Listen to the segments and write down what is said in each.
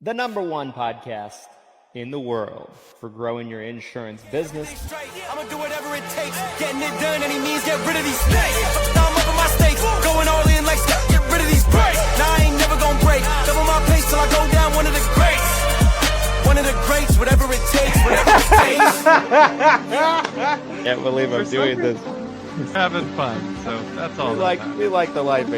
the number one podcast in the world for growing your insurance business. I'm gonna do whatever it takes. Getting it done, any means, get rid of these snakes. Now I'm up in my stakes, going all in like Scott, get rid of these breaks. Now I ain't never gonna break. Double my pace till I go down one of the greats. One of the greats, whatever it takes, whatever it takes. Can't believe I'm doing this. Having fun, so that's all. We like the life.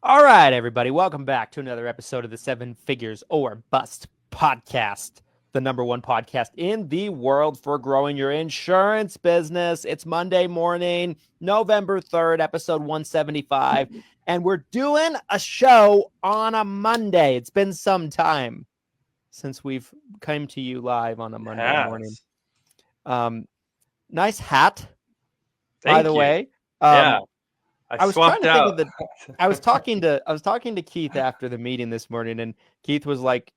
All right, everybody. Welcome back to another episode of the Seven Figures or Bust podcast, the number one podcast in the world for growing your insurance business. It's Monday morning, November 3rd, episode 175, and we're doing a show on a Monday. It's been some time since we've come to you live on a Monday morning. Nice hat, by the way. Yeah. I was trying to think of I was talking to Keith after the meeting this morning, and Keith was like,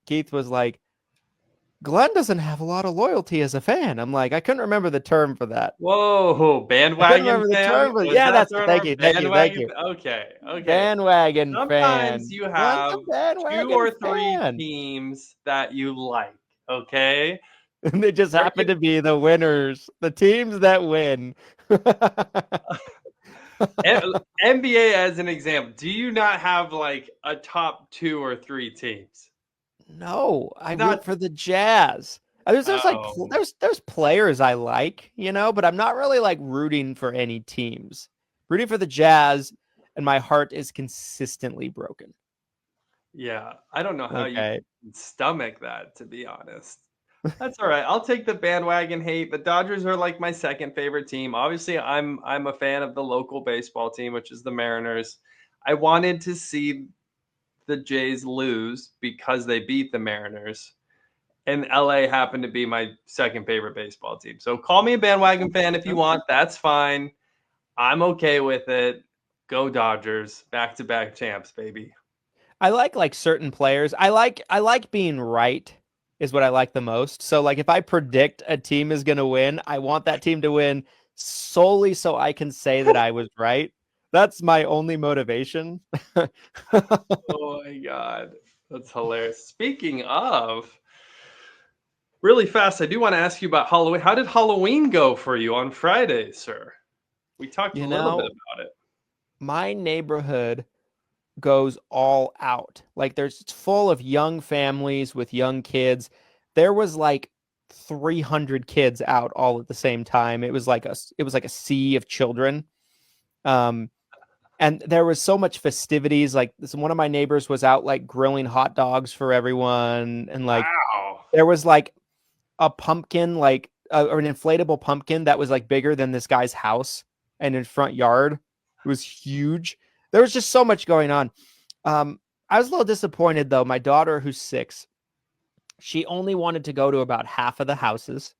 Glenn doesn't have a lot of loyalty as a fan. I'm like, I couldn't remember the term for that. Whoa, bandwagon fan? Yeah, that's thank you. Okay. Bandwagon Sometimes fan. you have two or three fan. teams that you like, okay? And they just happen to be the winners, the teams that win. NBA as an example, do you not have like a top two or three teams? No, I root for the Jazz. There's players I like, but I'm not really like rooting for any teams. Rooting for the Jazz, and my heart is consistently broken. Yeah, I don't know how you can stomach that, to be honest. That's all right. I'll take the bandwagon hate. The Dodgers are like my second favorite team. Obviously, I'm a fan of the local baseball team, which is the Mariners. I wanted to see the Jays lose because they beat the Mariners. And LA happened to be my second favorite baseball team. So call me a bandwagon fan if you want. That's fine. I'm okay with it. Go Dodgers. Back-to-back champs, baby. I like certain players. I like being right. Is what I like the most. So like if I predict a team is going to win, I want that team to win solely so I can say that I was right. That's my only motivation. Oh my God. That's hilarious. Speaking of, really fast, I do want to ask you about Halloween. How did Halloween go for you on Friday, sir? We talked a little bit about it. My neighborhood goes all out. Like it's full of young families with young kids. There was like 300 kids out all at the same time. It was like a sea of children. And there was so much festivities. Like one of my neighbors was out like grilling hot dogs for everyone. And like, There was like a pumpkin, like or an inflatable pumpkin that was like bigger than this guy's house and in front yard. It was huge. There was just so much going on. I was a little disappointed, though. My daughter, who's 6, she only wanted to go to about half of the houses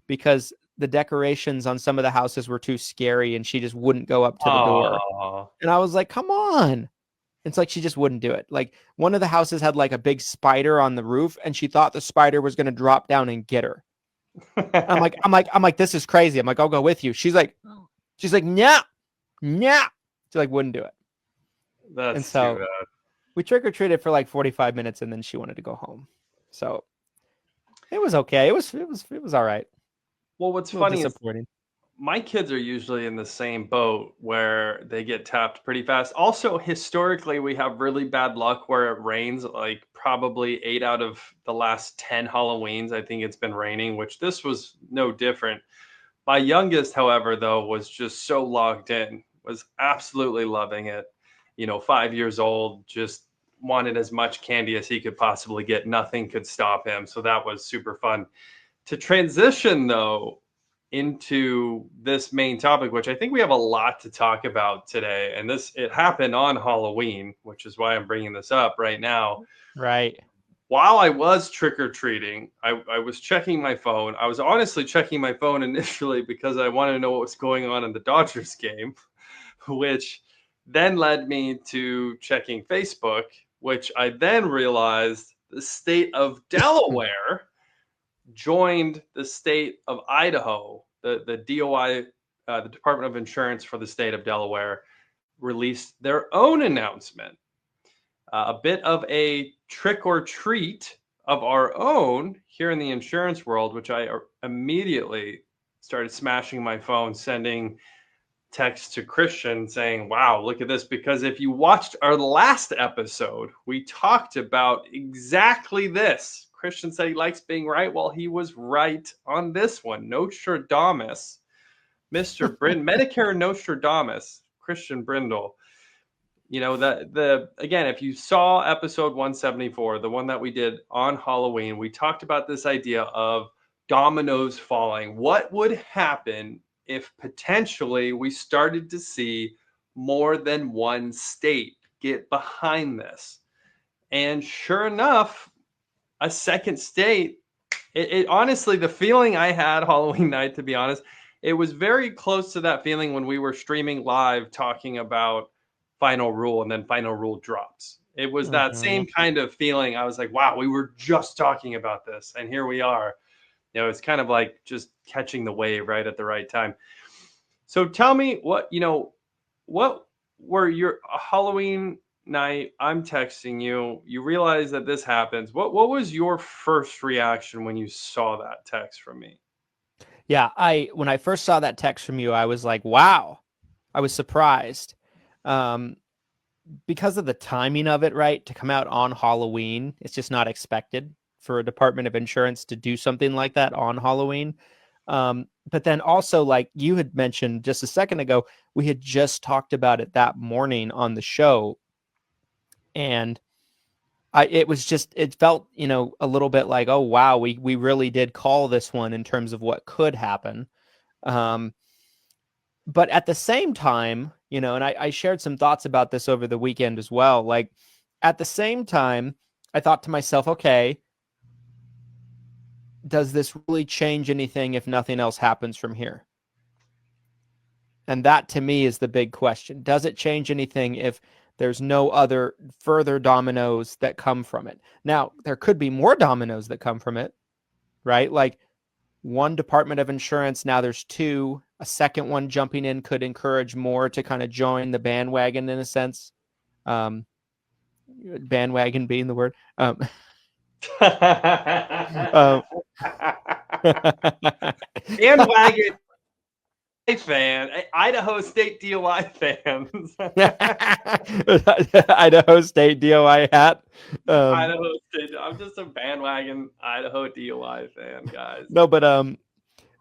because the decorations on some of the houses were too scary, and she just wouldn't go up to the door. And I was like, come on. It's like she just wouldn't do it. Like one of the houses had like a big spider on the roof, and she thought the spider was going to drop down and get her. I'm like, this is crazy. I'm like, I'll go with you. She's like, nah. She like wouldn't do it. That's too bad. We trick-or-treated for like 45 minutes, and then she wanted to go home. So it was okay. It was all right. Well, what's funny is my kids are usually in the same boat where they get tapped pretty fast. Also, historically, we have really bad luck where it rains. Like probably 8 out of the last 10 Halloweens, I think it's been raining, which this was no different. My youngest, however, though, was just so logged in, was absolutely loving it. 5 years old, just wanted as much candy as he could possibly get. Nothing could stop him. So that was super fun. To transition, though, into this main topic, which I think we have a lot to talk about today. And it happened on Halloween, which is why I'm bringing this up right now. Right. While I was trick-or-treating, I was checking my phone. I was honestly checking my phone initially because I wanted to know what was going on in the Dodgers game, which then led me to checking Facebook, which I then realized the state of Delaware joined the state of Idaho. The DOI, the Department of Insurance for the state of Delaware, released their own announcement. A bit of a trick or treat of our own here in the insurance world, which I immediately started smashing my phone, sending text to Christian saying, wow, look at this. Because if you watched our last episode, we talked about exactly this. Christian said he likes being right. Well, he was right on this one. Nostradamus, Mr. Medicare Nostradamus, Christian Brindle. You know, again, if you saw episode 174, the one that we did on Halloween, we talked about this idea of dominoes falling. What would happen if potentially we started to see more than one state get behind this? And sure enough, a second state, it honestly, the feeling I had Halloween night, to be honest, it was very close to that feeling when we were streaming live talking about Final Rule and then Final Rule drops. It was that same kind of feeling. I was like, wow, we were just talking about this and here we are. You know, it's kind of like just catching the wave right at the right time. So tell me what were your Halloween night? I'm texting you. You realize that this happens. What was your first reaction when you saw that text from me? Yeah, when I first saw that text from you, I was like, wow. I was surprised. Because of the timing of it, right? To come out on Halloween, it's just not expected for a Department of Insurance to do something like that on Halloween. But then also, like you had mentioned just a second ago, we had just talked about it that morning on the show. And it felt, you know, a little bit like, oh, wow, we really did call this one in terms of what could happen. But at the same time, you know, and I shared some thoughts about this over the weekend as well. Like at the same time, I thought to myself, okay, does this really change anything if nothing else happens from here? And that to me is the big question. Does it change anything if there's no other further dominoes that come from it? Now, there could be more dominoes that come from it, right? Like one Department of Insurance, now there's two. A second one jumping in could encourage more to kind of join the bandwagon in a sense. Bandwagon being the word. Bandwagon fan, Idaho State DOI fans. Idaho State DOI hat. Idaho State. I'm just a bandwagon Idaho DOI fan, guys. No, but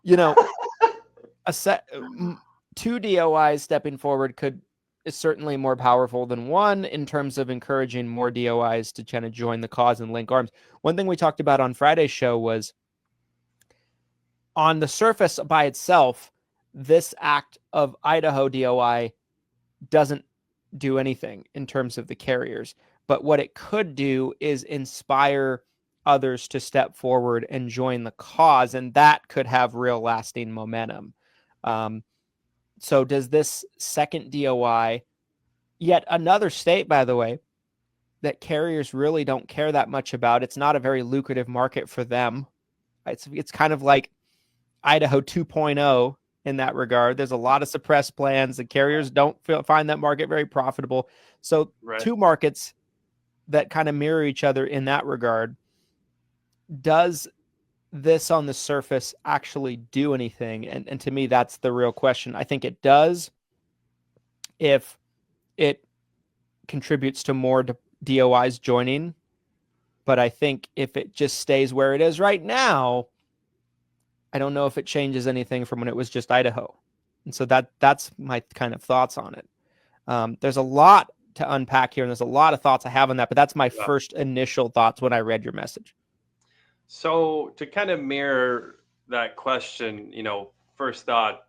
you know, two DOIs stepping forward is certainly more powerful than one in terms of encouraging more DOIs to kind of join the cause and link arms. One thing we talked about on Friday's show was on the surface by itself, this act of Idaho DOI doesn't do anything in terms of the carriers. But what it could do is inspire others to step forward and join the cause, and that could have real lasting momentum. So does this second DOI, yet another state, by the way, that carriers really don't care that much about? It's not a very lucrative market for them. It's kind of like Idaho 2.0 in that regard. There's a lot of suppressed plans. The carriers don't find that market very profitable. So Two markets that kind of mirror each other in that regard. Does this on the surface actually do anything? And to me, that's the real question. I think it does if it contributes to more DOIs joining. But I think if it just stays where it is right now, I don't know if it changes anything from when it was just Idaho. And so that's my kind of thoughts on it. There's a lot to unpack here, and there's a lot of thoughts I have on that, but that's my first initial thoughts when I read your message. So to kind of mirror that question, you know, first thought,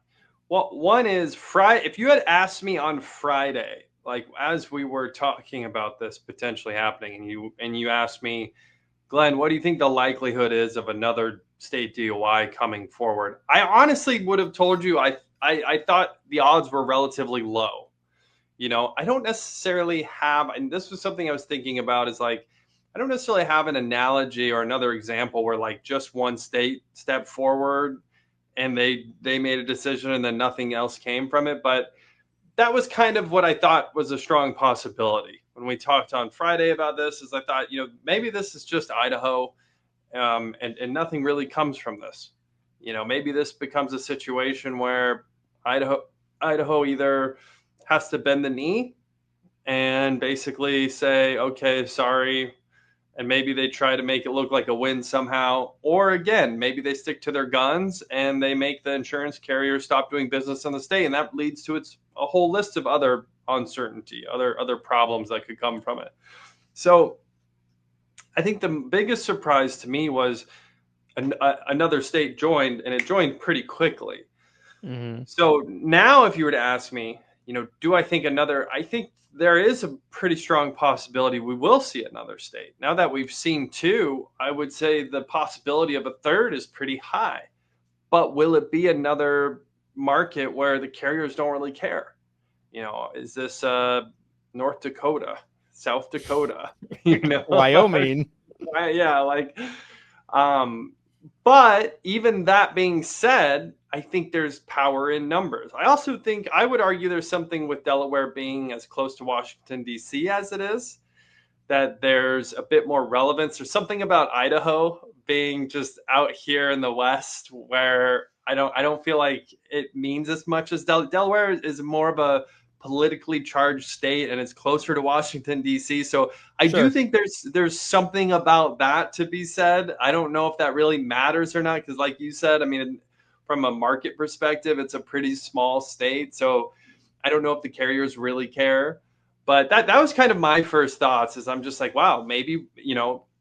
well, one is Friday. If you had asked me on Friday, like as we were talking about this potentially happening, and you asked me, Glenn, what do you think the likelihood is of another state DOI coming forward? I honestly would have told you I thought the odds were relatively low. You know, I don't necessarily have, and this was something I was thinking about, is like, I don't necessarily have an analogy or another example where like just one state stepped forward and they made a decision and then nothing else came from it. But that was kind of what I thought was a strong possibility when we talked on Friday about this. Is I thought, maybe this is just Idaho, and nothing really comes from this. Maybe this becomes a situation where Idaho either has to bend the knee and basically say, okay, sorry, and maybe they try to make it look like a win somehow. Or again, maybe they stick to their guns and they make the insurance carrier stop doing business in the state. And that leads to a whole list of other uncertainty, other problems that could come from it. So I think the biggest surprise to me was another state joined, and it joined pretty quickly. Mm-hmm. So now if you were to ask me, do I think I think there is a pretty strong possibility we will see another state. Now that we've seen two, I would say the possibility of a third is pretty high. But will it be another market where the carriers don't really care? Is this North Dakota, South Dakota, Wyoming? Yeah, but even that being said, I think there's power in numbers. I also think I would argue there's something with Delaware being as close to Washington, D.C. as it is, that there's a bit more relevance. There's something about Idaho being just out here in the West where I don't feel like it means as much as Delaware is more of a politically charged state and it's closer to Washington, D.C. So I do think there's something about that to be said. I don't know if that really matters or not, because like you said, I mean, from a market perspective, it's a pretty small state. So I don't know if the carriers really care. But that was kind of my first thoughts, is I'm just like, wow, maybe,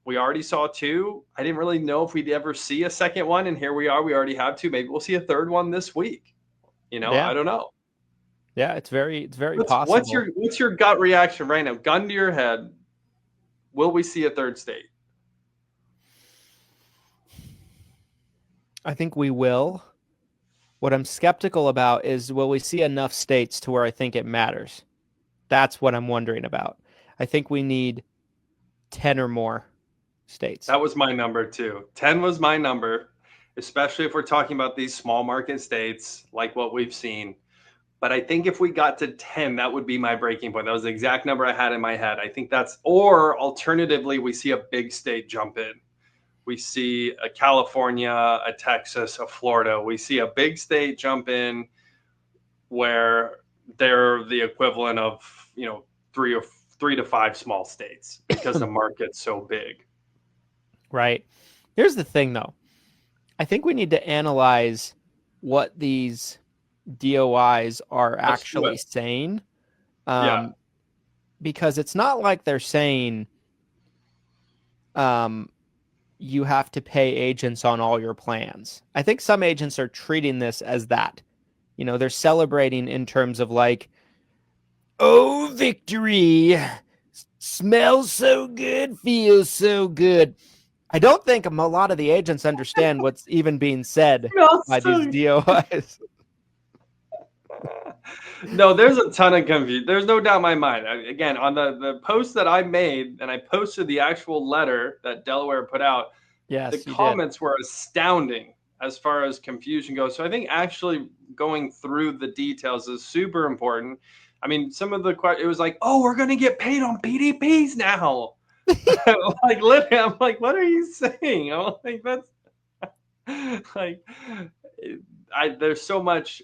we already saw two. I didn't really know if we'd ever see a second one. And here we are. We already have two. Maybe we'll see a third one this week. I don't know. Yeah, it's very possible. What's your gut reaction right now? Gun to your head. Will we see a third state? I think we will. What I'm skeptical about is, will we see enough states to where I think it matters? That's what I'm wondering about. I think we need 10 or more states. That was my number too. 10 was my number, especially if we're talking about these small market states like what we've seen. But I think if we got to 10, that would be my breaking point. That was the exact number I had in my head. I think or alternatively, we see a big state jump in. We see a California, a Texas, a Florida. We see a big state jump in where they're the equivalent of, 3 to 5 small states because the market's so big. Right. Here's the thing, though. I think we need to analyze what these DOIs are actually saying. Because it's not like they're saying you have to pay agents on all your plans. I think some agents are treating this as that. They're celebrating in terms of like, oh, victory, smells so good, feels so good. I don't think a lot of the agents understand what's even being said by these DOIs. No, there's a ton of confusion. There's no doubt in my mind. Again, on the post that I made, and I posted the actual letter that Delaware put out, the comments were astounding as far as confusion goes. So I think actually going through the details is super important. I mean, some of the questions, it was like, oh, we're going to get paid on PDPs now. Like, literally, I'm like, what are you saying? I'm like, that's like, there's so much,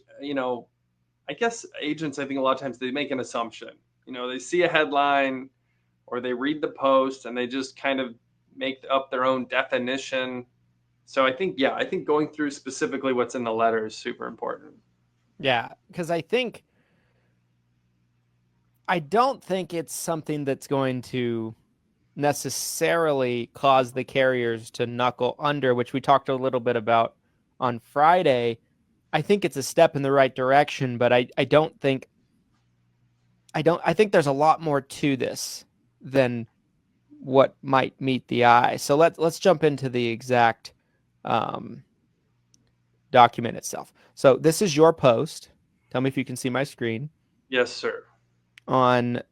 I guess agents, I think a lot of times they make an assumption. They see a headline or they read the post and they just kind of make up their own definition. So I think going through specifically what's in the letter is super important. Yeah, because I don't think it's something that's going to necessarily cause the carriers to knuckle under, which we talked a little bit about on Friday. I think it's a step in the right direction, but I think there's a lot more to this than what might meet the eye. So let's jump into the exact document itself. So this is your post. Tell me if you can see my screen. Yes, sir. On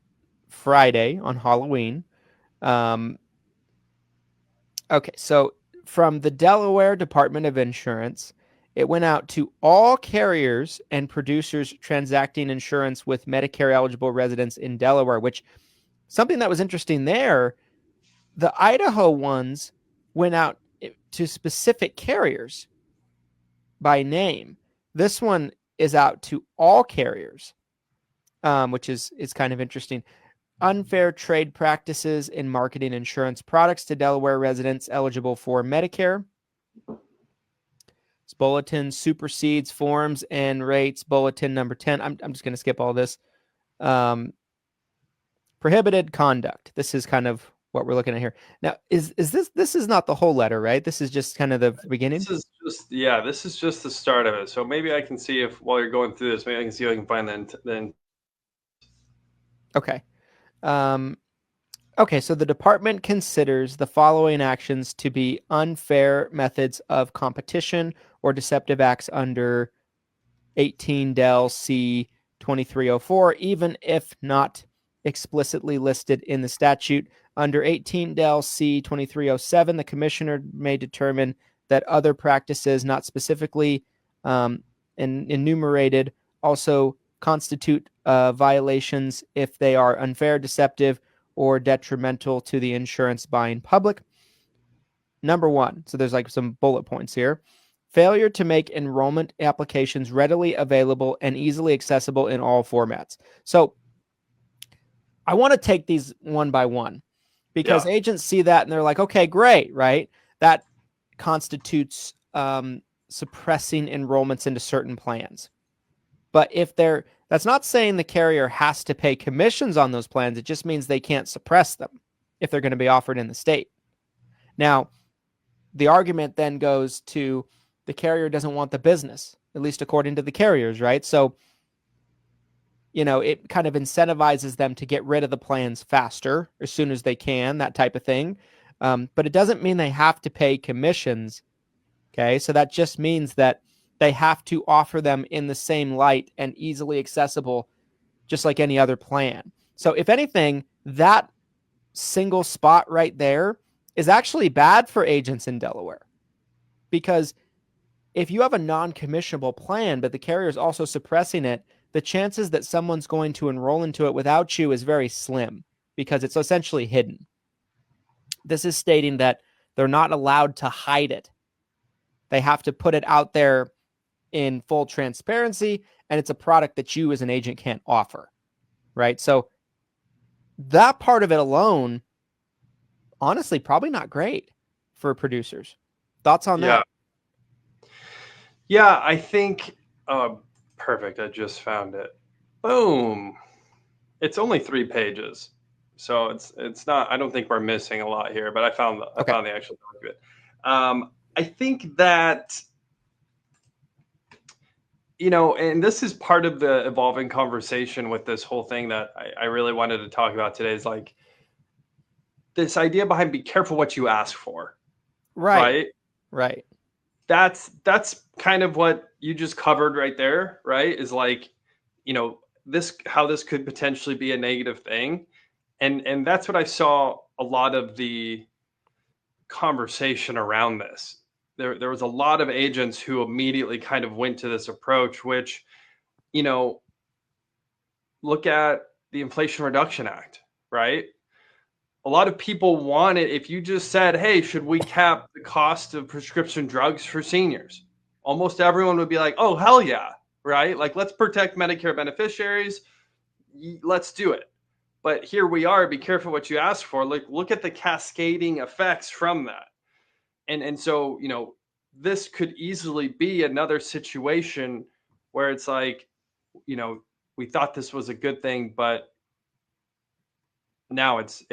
Friday, on Halloween. Okay, so from the Delaware Department of Insurance, it went out to all carriers and producers transacting insurance with Medicare eligible residents in Delaware, which something that was interesting there, the Idaho ones went out to specific carriers by name. This one is out to all carriers, which is kind of interesting. Unfair trade practices in marketing insurance products to Delaware residents eligible for Medicare. This bulletin supersedes forms and rates bulletin number 10. I'm just going to skip all this. Prohibited conduct. This is kind of what we're looking at here. Now, is this is not the whole letter, right? This is just kind of the beginning. This is just the start of it. So maybe I can see if while you're going through this, maybe I can see if I can find then. Okay. Okay, so the department considers the following actions to be unfair methods of competition or deceptive acts under 18 Del C 2304, even if not explicitly listed in the statute. Under 18 Del C 2307, the commissioner may determine that other practices not specifically enumerated also constitute violations if they are unfair, deceptive, or detrimental to the insurance buying public. Number 1, so there's like some bullet points here. Failure to make enrollment applications readily available and easily accessible in all formats. So I want to take these one by one because agents see that and they're like, okay, great, right? That constitutes suppressing enrollments into certain plans. But if that's not saying the carrier has to pay commissions on those plans. It just means they can't suppress them if they're going to be offered in the state. Now, the argument then goes to the carrier doesn't want the business, at least according to the carriers, right? So, it kind of incentivizes them to get rid of the plans faster, as soon as they can, that type of thing. But it doesn't mean they have to pay commissions. Okay, so that just means that they have to offer them in the same light and easily accessible, just like any other plan. So if anything, that single spot right there is actually bad for agents in Delaware. Because if you have a non-commissionable plan, but the carrier is also suppressing it, the chances that someone's going to enroll into it without you is very slim because it's essentially hidden. This is stating that they're not allowed to hide it. They have to put it out there in full transparency, and it's a product that you as an agent can't offer, right? So that part of it alone, honestly, probably not great for producers. Thoughts on that? Yeah, I think, perfect. I just found it. Boom. It's only 3 pages. So it's not, I don't think we're missing a lot here, but I found the actual document. I think that, and this is part of the evolving conversation with this whole thing that I really wanted to talk about today is like this idea behind be careful what you ask for. Right. That's kind of what you just covered right there, right? Is like, how this could potentially be a negative thing. And that's what I saw a lot of the conversation around this. There was a lot of agents who immediately kind of went to this approach, which, look at the Inflation Reduction Act, right? A lot of people want it. If you just said, hey, should we cap the cost of prescription drugs for seniors? Almost everyone would be like, oh, hell yeah, right? Like, let's protect Medicare beneficiaries. Let's do it. But here we are. Be careful what you ask for. Like, look at the cascading effects from that. And so, this could easily be another situation where it's like, we thought this was a good thing, but now it's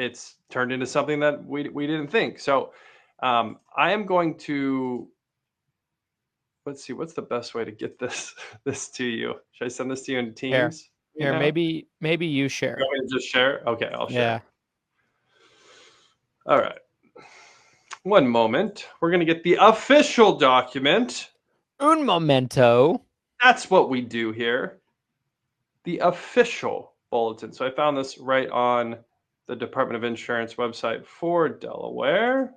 turned into something that we didn't think. So I am going to, let's see, what's the best way to get this to you? Should I send this to you in Teams? Here, maybe you share. You want me to just share? Okay, I'll share. Yeah. All right. One moment. We're going to get the official document. Un momento. That's what we do here. The official bulletin. So I found this right on the Department of Insurance website for Delaware.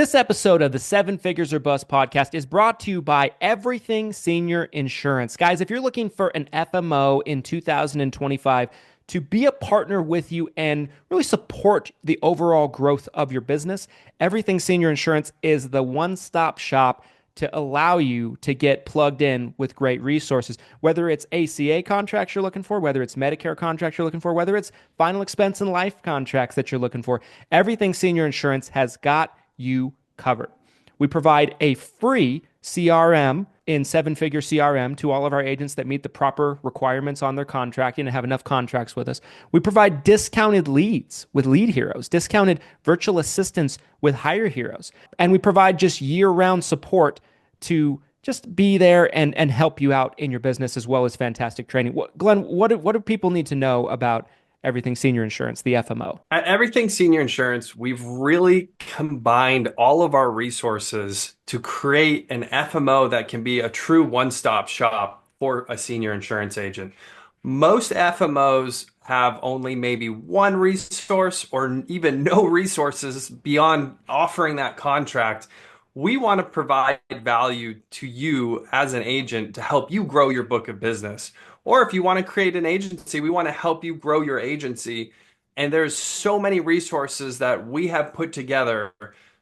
This episode of the Seven Figures or Bust podcast is brought to you by Everything Senior Insurance. Guys, if you're looking for an FMO in 2025 to be a partner with you and really support the overall growth of your business, Everything Senior Insurance is the one-stop shop to allow you to get plugged in with great resources. Whether it's ACA contracts you're looking for, whether it's Medicare contracts you're looking for, whether it's final expense and life contracts that you're looking for, Everything Senior Insurance has got you covered. We provide a free CRM in seven-figure CRM to all of our agents that meet the proper requirements on their contracting and have enough contracts with us. We provide discounted leads with Lead Heroes, discounted virtual assistants with Hire Heroes, and we provide just year-round support to just be there and help you out in your business, as well as fantastic training. Glenn, what do people need to know about Everything Senior Insurance, the FMO? At Everything Senior Insurance, we've really combined all of our resources to create an FMO that can be a true one-stop shop for a senior insurance agent. Most FMOs have only maybe one resource or even no resources beyond offering that contract. We want to provide value to you as an agent to help you grow your book of business. Or if you want to create an agency, we want to help you grow your agency. And there's so many resources that we have put together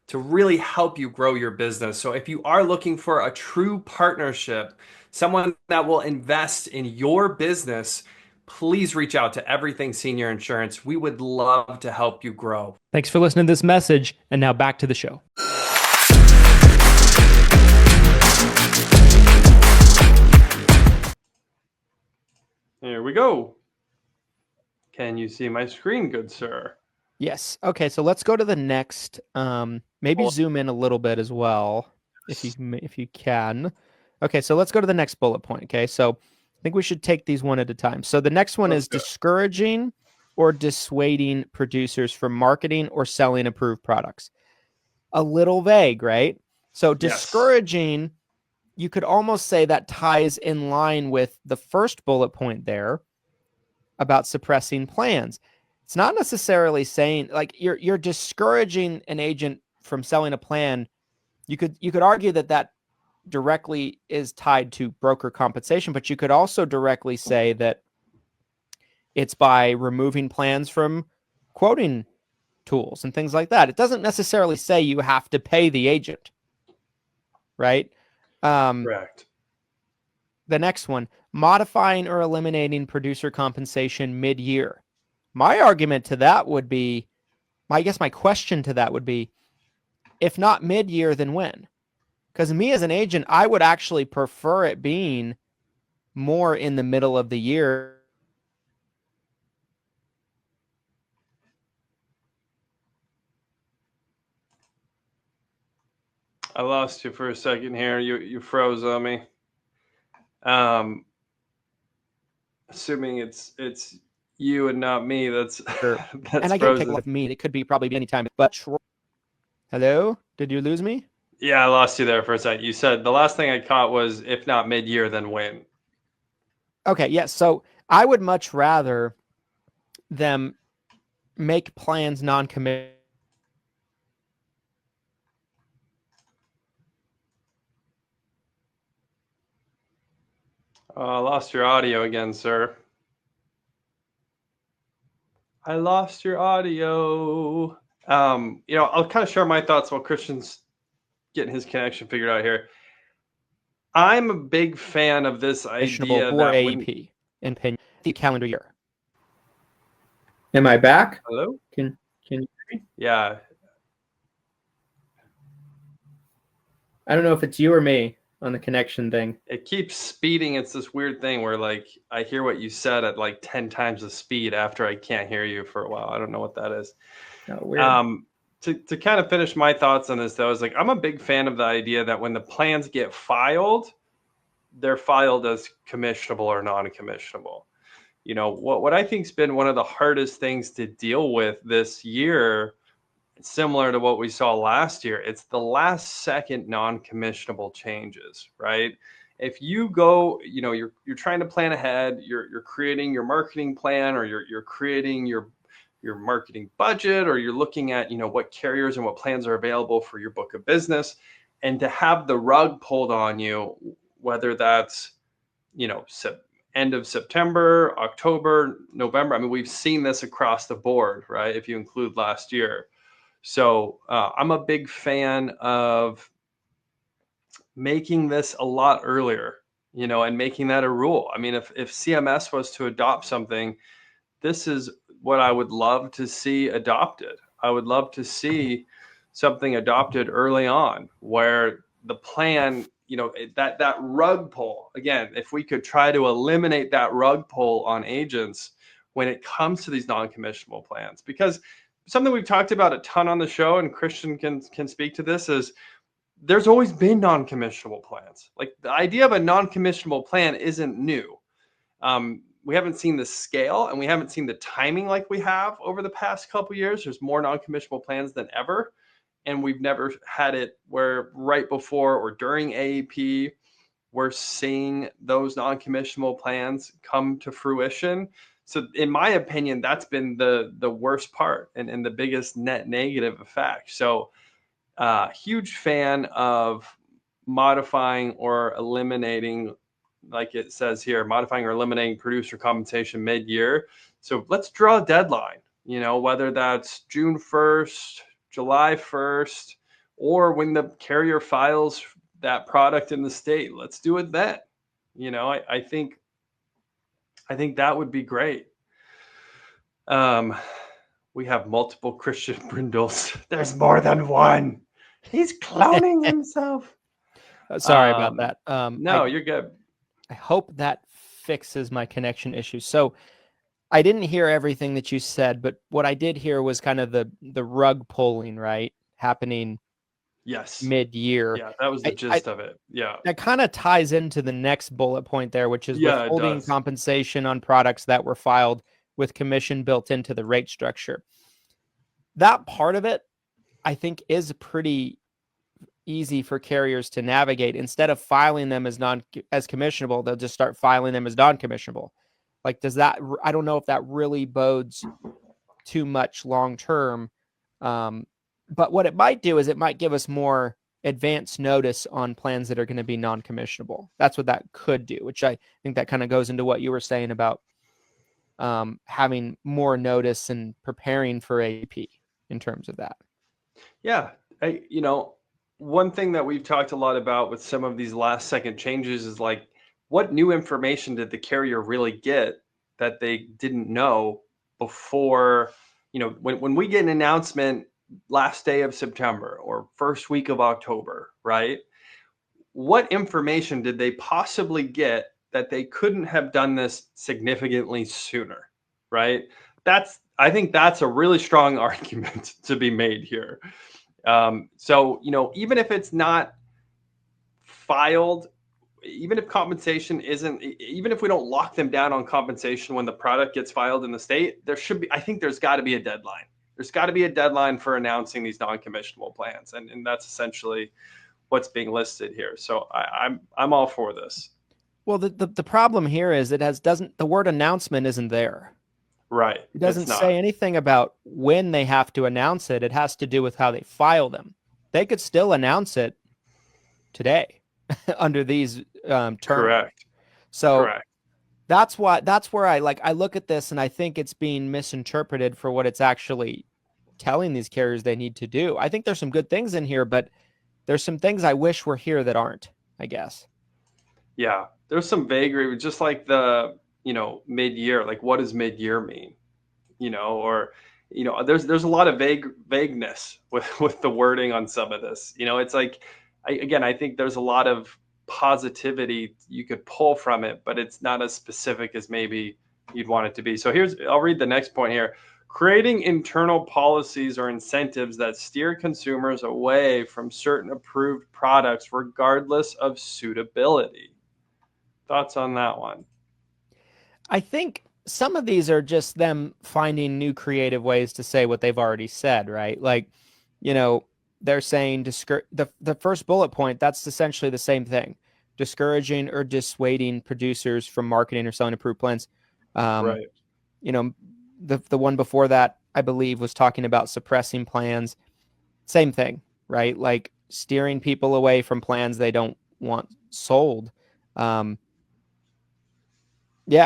to really help you grow your business. So if you are looking for a true partnership, someone that will invest in your business, please reach out to Everything Senior Insurance. We would love to help you grow. Thanks for listening to this message. And now back to the show. Here we go. Can you see my screen, good sir? Yes. Okay, so let's go to the next. Maybe zoom in a little bit as well, if you can. Okay, so let's go to the next bullet point. Okay, so I think we should take these one at a time. So the next one is discouraging or dissuading producers from marketing or selling approved products. A little vague, right? So discouraging, you could almost say that ties in line with the first bullet point there about suppressing plans. It's not necessarily saying like you're discouraging an agent from selling a plan. You could argue that directly is tied to broker compensation, but you could also directly say that it's by removing plans from quoting tools and things like that. It doesn't necessarily say you have to pay the agent, right? Correct. The next one, modifying or eliminating producer compensation mid-year. My argument to that would be, I guess my question to that would be, if not mid-year, then when? Because me as an agent, I would actually prefer it being more in the middle of the year. I lost you for a second here. You froze on me. Assuming it's you and not me. That's Sure. that's and I can take off me. It could be probably any time. But hello, did you lose me? Yeah, I lost you there for a second. You said the last thing I caught was if not mid-year, then when? Okay, yes. Yeah, so I would much rather them make plans non-committal. I lost your audio again, sir. I lost your audio. I'll kind of share my thoughts while Christian's getting his connection figured out here. I'm a big fan of this idea for AEP in the calendar year. Am I back? Hello? Can you hear me? Yeah. I don't know if it's you or me on the connection thing. It keeps speeding. It's this weird thing where like I hear what you said at like 10 times the speed after I can't hear you for a while. I don't know what that is. Oh, weird. To kind of finish my thoughts on this though, is like I'm a big fan of the idea that when the plans get filed, they're filed as commissionable or non-commissionable. You know, what I think's been one of the hardest things to deal with this year, similar to what we saw last year, it's the last second non-commissionable changes, right? If you go, you're trying to plan ahead, you're creating your marketing plan, or you're creating your your marketing budget, or you're looking at, what carriers and what plans are available for your book of business, and to have the rug pulled on you, whether that's, end of September, October, November. I mean, we've seen this across the board, right? If you include last year. So I'm a big fan of making this a lot earlier, and making that a rule. I mean, if CMS was to adopt something, this is what I would love to see adopted. I would love to see something adopted early on where the plan, that rug pull, again, if we could try to eliminate that rug pull on agents when it comes to these non-commissionable plans. Because something we've talked about a ton on the show, and Christian can speak to this, is there's always been non-commissionable plans. Like, the idea of a non-commissionable plan isn't new. We haven't seen the scale, and we haven't seen the timing like we have over the past couple of years. There's more non-commissionable plans than ever. And we've never had it where right before or during AEP, we're seeing those non-commissionable plans come to fruition. So in my opinion, that's been the worst part and the biggest net negative effect. So huge fan of modifying or eliminating, like it says here, modifying or eliminating producer compensation mid-year. So let's draw a deadline, whether that's June 1st, July 1st, or when the carrier files that product in the state. Let's do it then. I think that would be great. We have multiple Christian Brindles. There's more than one. He's cloning himself. Sorry about that. No, you're good. I hope that fixes my connection issue. So I didn't hear everything that you said, but what I did hear was kind of the rug pulling, right? Happening yes, mid-year. Yeah, that was the gist of it. Yeah. That kind of ties into the next bullet point there, which is withholding compensation on products that were filed with commission built into the rate structure. That part of it, I think, is pretty easy for carriers to navigate. Instead of filing them as commissionable, they'll just start filing them as non-commissionable. Like, I don't know if that really bodes too much long term. But what it might do is it might give us more advance notice on plans that are going to be non-commissionable. That's what that could do, which I think that kind of goes into what you were saying about having more notice and preparing for AP in terms of that. Yeah. One thing that we've talked a lot about with some of these last second changes is like, what new information did the carrier really get that they didn't know before? When we get an announcement last day of September or first week of October, right? What information did they possibly get that they couldn't have done this significantly sooner, right? I think that's a really strong argument to be made here. So, even if it's not filed, even if compensation isn't, even if we don't lock them down on compensation when the product gets filed in the state, I think there's got to be a deadline. There's got to be a deadline for announcing these non-commissionable plans. And that's essentially what's being listed here. So I'm all for this. Well, the problem here is the word announcement isn't there. Right. It doesn't say anything about when they have to announce it. It has to do with how they file them. They could still announce it today under these terms. Correct. So that's where I look at this and I think it's being misinterpreted for what it's actually telling these carriers they need to do. I think there's some good things in here, but there's some things I wish were here that aren't, I guess. Yeah. There's some vagary, just like the, mid-year, like what does mid-year mean? There's a lot of vagueness with the wording on some of this. It's like, I think there's a lot of positivity you could pull from it, but it's not as specific as maybe you'd want it to be. So I'll read the next point here. Creating internal policies or incentives that steer consumers away from certain approved products regardless of suitability. Thoughts on that one? I think some of these are just them finding new creative ways to say what they've already said, right? Like, they're saying the first bullet point, that's essentially the same thing. Discouraging or dissuading producers from marketing or selling approved plans. Right. The one before that, I believe, was talking about suppressing plans. Same thing, right? Like steering people away from plans they don't want sold. Yeah,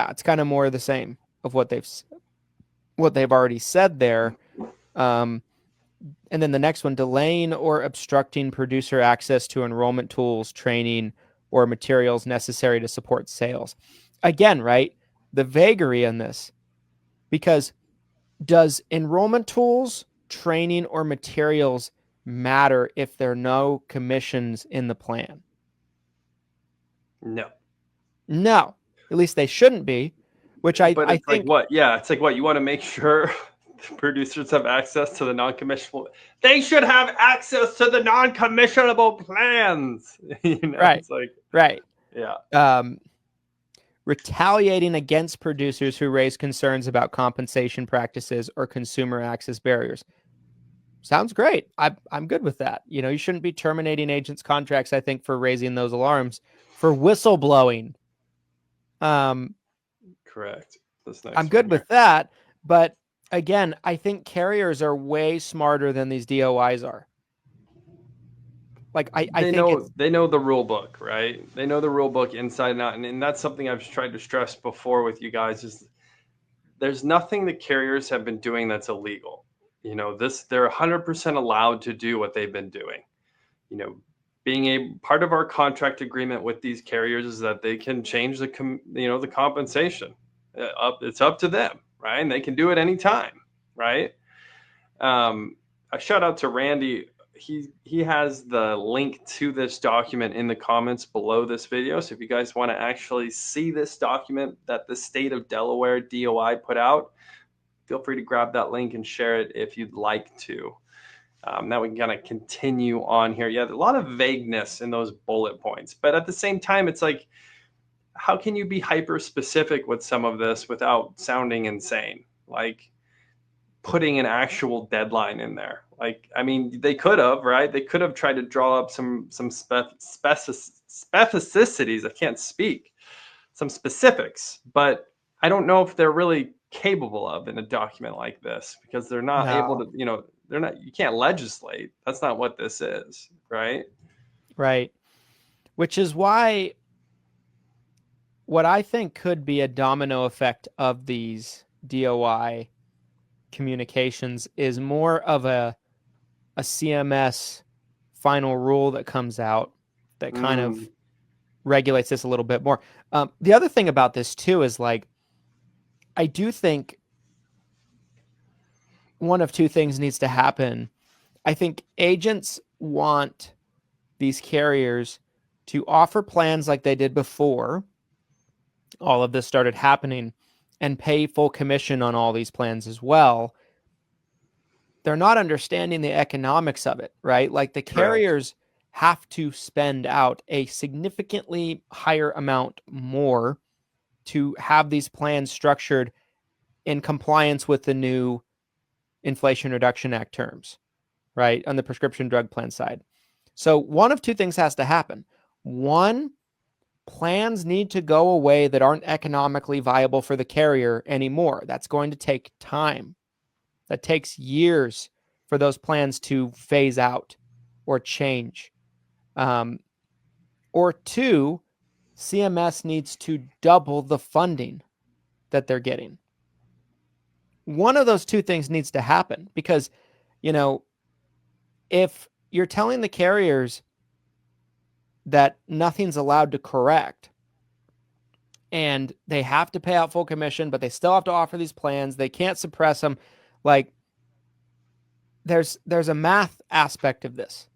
it's kind of more of the same of what they've already said there. And then the next one, delaying or obstructing producer access to enrollment tools, training, or materials necessary to support sales. Again, right? The vagary in this, because does enrollment tools, training, or materials matter if there are no commissions in the plan? No. No. At least they shouldn't be, which I But it's think... like what? Yeah, it's like what? You want to make sure producers have access to the non-commissionable. They should have access to the non-commissionable plans. Right. It's like, right. Yeah. Retaliating against producers who raise concerns about compensation practices or consumer access barriers. Sounds great. I'm good with that. You shouldn't be terminating agents' contracts, I think, for raising those alarms. For whistleblowing. Correct. I'm good with that. But again, I think carriers are way smarter than these DOIs are. Like I think they know the rule book, right? They know the rule book inside and out. And that's something I've tried to stress before with you guys is there's nothing the carriers have been doing that's illegal. They're 100% allowed to do what they've been doing. Being a part of our contract agreement with these carriers is that they can change the compensation. It's up to them, right? And they can do it anytime, right? A shout out to Randy. He has the link to this document in the comments below this video. So if you guys want to actually see this document that the state of Delaware DOI put out, feel free to grab that link and share it if you'd like to. Now we can kind of continue on here. Yeah, a lot of vagueness in those bullet points, but at the same time, it's like, how can you be hyper specific with some of this without sounding insane? Like putting an actual deadline in there. Like, I mean, they could have, right? They could have tried to draw up some specificities. I can't speak. Some specifics, but I don't know if they're really capable of in a document like this because they're not able to, they're not, you can't legislate. That's not what this is, right? Right. Which is why what I think could be a domino effect of these DOI communications is more of a CMS final rule that comes out that kind of regulates this a little bit more. The other thing about this too is like, I do think one of two things needs to happen. I think agents want these carriers to offer plans like they did before all of this started happening and pay full commission on all these plans as well. They're not understanding the economics of it, right? Like the carriers have to spend out a significantly higher amount more to have these plans structured in compliance with the new Inflation Reduction Act terms, right? On the prescription drug plan side. So one of two things has to happen. One, plans need to go away that aren't economically viable for the carrier anymore. That's going to take time. That takes years for those plans to phase out or change. Or two, CMS needs to double the funding that they're getting. One of those two things needs to happen because, if you're telling the carriers that nothing's allowed to correct and they have to pay out full commission, but they still have to offer these plans, they can't suppress them. Like there's a math aspect of this,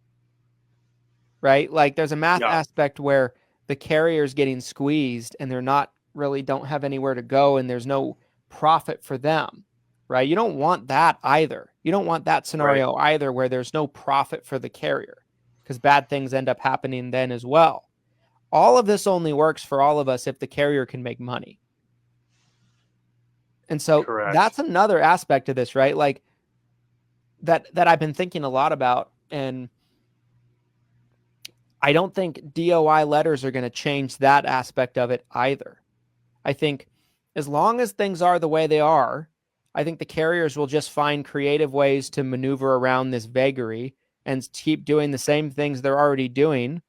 right? Like there's a math aspect where the carrier's getting squeezed and they're not really don't have anywhere to go and there's no profit for them, right? You don't want that either. You don't want that scenario either where there's no profit for the carrier because bad things end up happening then as well. All of this only works for all of us if the carrier can make money. And so that's another aspect of this, right? Like that I've been thinking a lot about. And I don't think DOI letters are going to change that aspect of it either. I think as long as things are the way they are, I think the carriers will just find creative ways to maneuver around this vagary and keep doing the same things they're already doing,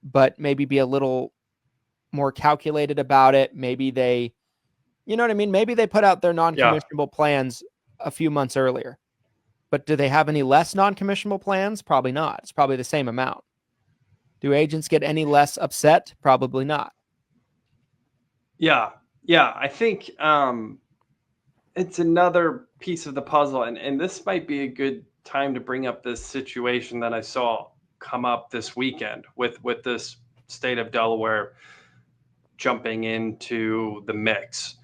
but maybe be a little more calculated about it. Maybe they, you know what I mean? Maybe they put out their non-commissionable plans a few months earlier. But do they have any less non-commissionable plans? Probably not. It's probably the same amount. Do agents get any less upset? Probably not. Yeah. I think it's another piece of the puzzle. And this might be a good time to bring up this situation that I saw come up this weekend with this state of Delaware jumping into the mix.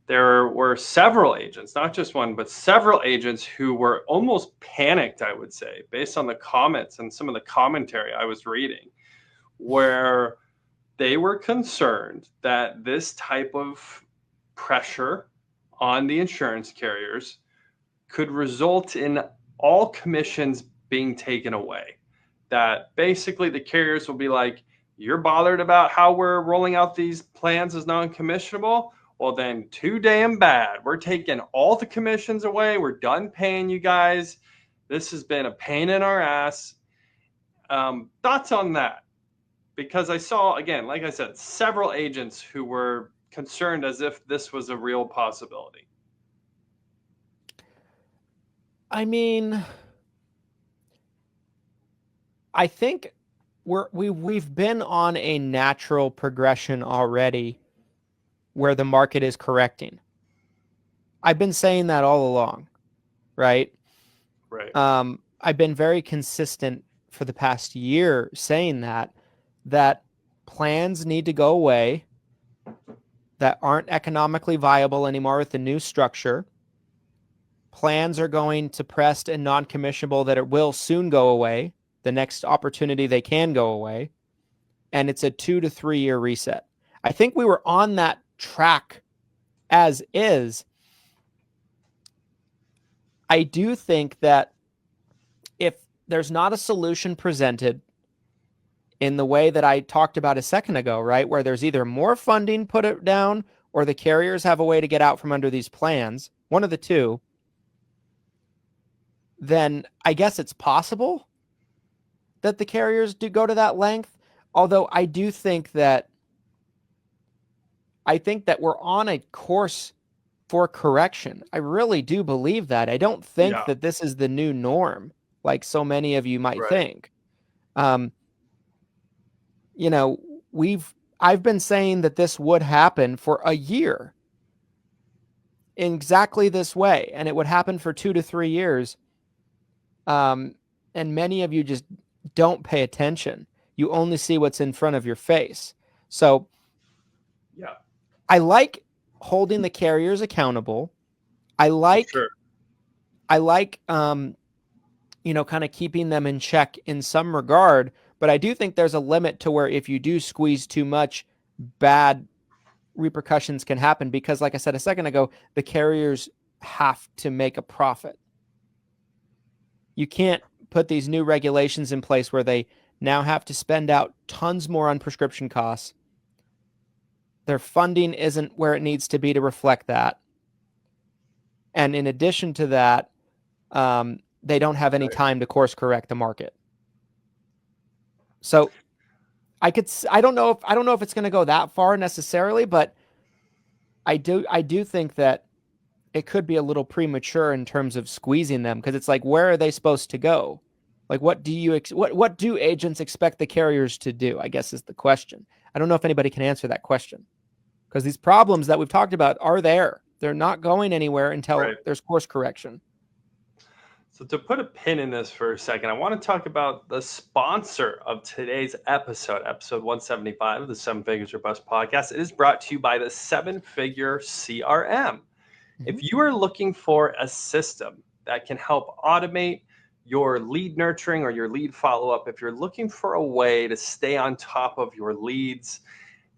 There were several agents, not just one, but several agents who were almost panicked, I would say, based on the comments and some of the commentary I was reading, where they were concerned that this type of pressure on the insurance carriers could result in all commissions being taken away. That basically the carriers will be like, you're bothered about how we're rolling out these plans as non-commissionable? Well, then too damn bad. We're taking all the commissions away. We're done paying you guys. This has been a pain in our ass. Thoughts on that? Because I saw, again, like I said, several agents who were concerned as if this was a real possibility. I mean, I think we've been on a natural progression already where the market is correcting. I've been saying that all along, right? Right. I've been very consistent for the past year saying that plans need to go away that aren't economically viable anymore with the new structure. Plans are going to pressed and non-commissionable that it will soon go away. The next opportunity they can go away. And it's a 2 to 3 year reset. I think we were on that track as is. I do think that if there's not a solution presented in the way that I talked about a second ago, right, where there's either more funding put it down or the carriers have a way to get out from under these plans, one of the two, then I guess it's possible that the carriers do go to that length. Although I do think that we're on a course for correction. I really do believe that. I don't think that this is the new norm, like so many of you might think. You know, I've been saying that this would happen for a year in exactly this way, and it would happen for 2 to 3 years. And many of you just don't pay attention. You only see what's in front of your face. So I like holding the carriers accountable. I like, kind of keeping them in check in some regard, but I do think there's a limit to where if you do squeeze too much, bad repercussions can happen because, like I said a second ago, the carriers have to make a profit. You can't put these new regulations in place where they now have to spend out tons more on prescription costs. Their funding isn't where it needs to be to reflect that. And in addition to that, they don't have any time to course correct the market. So I don't know if it's going to go that far necessarily, but I do think that it could be a little premature in terms of squeezing them, because it's like, where are they supposed to go? Like, what do agents expect the carriers to do, I guess is the question. I don't know if anybody can answer that question, because these problems that we've talked about are there. They're not going anywhere until there's course correction. So to put a pin in this for a second, I want to talk about the sponsor of today's episode 175 of the 7 Figures or Bust podcast. It is brought to you by the 7 Figure CRM. Mm-hmm. If you are looking for a system that can help automate your lead nurturing or your lead follow-up, if you're looking for a way to stay on top of your leads,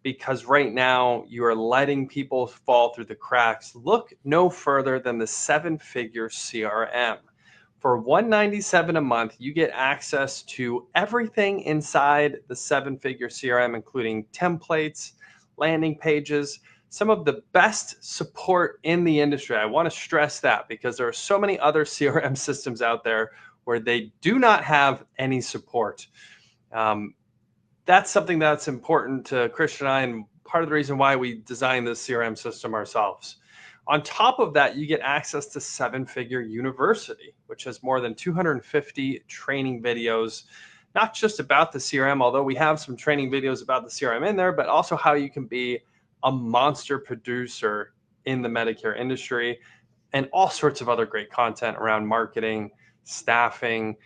because right now you are letting people fall through the cracks, look no further than the 7 Figure CRM. For $197 a month, you get access to everything inside the 7 Figure CRM, including templates, landing pages, some of the best support in the industry. I want to stress that because there are so many other CRM systems out there where they do not have any support. That's something that's important to Christian and I, and part of the reason why we designed this CRM system ourselves. On top of that, you get access to Seven Figure University, which has more than 250 training videos, not just about the CRM, although we have some training videos about the CRM in there, but also how you can be a monster producer in the Medicare industry, and all sorts of other great content around marketing, staffing,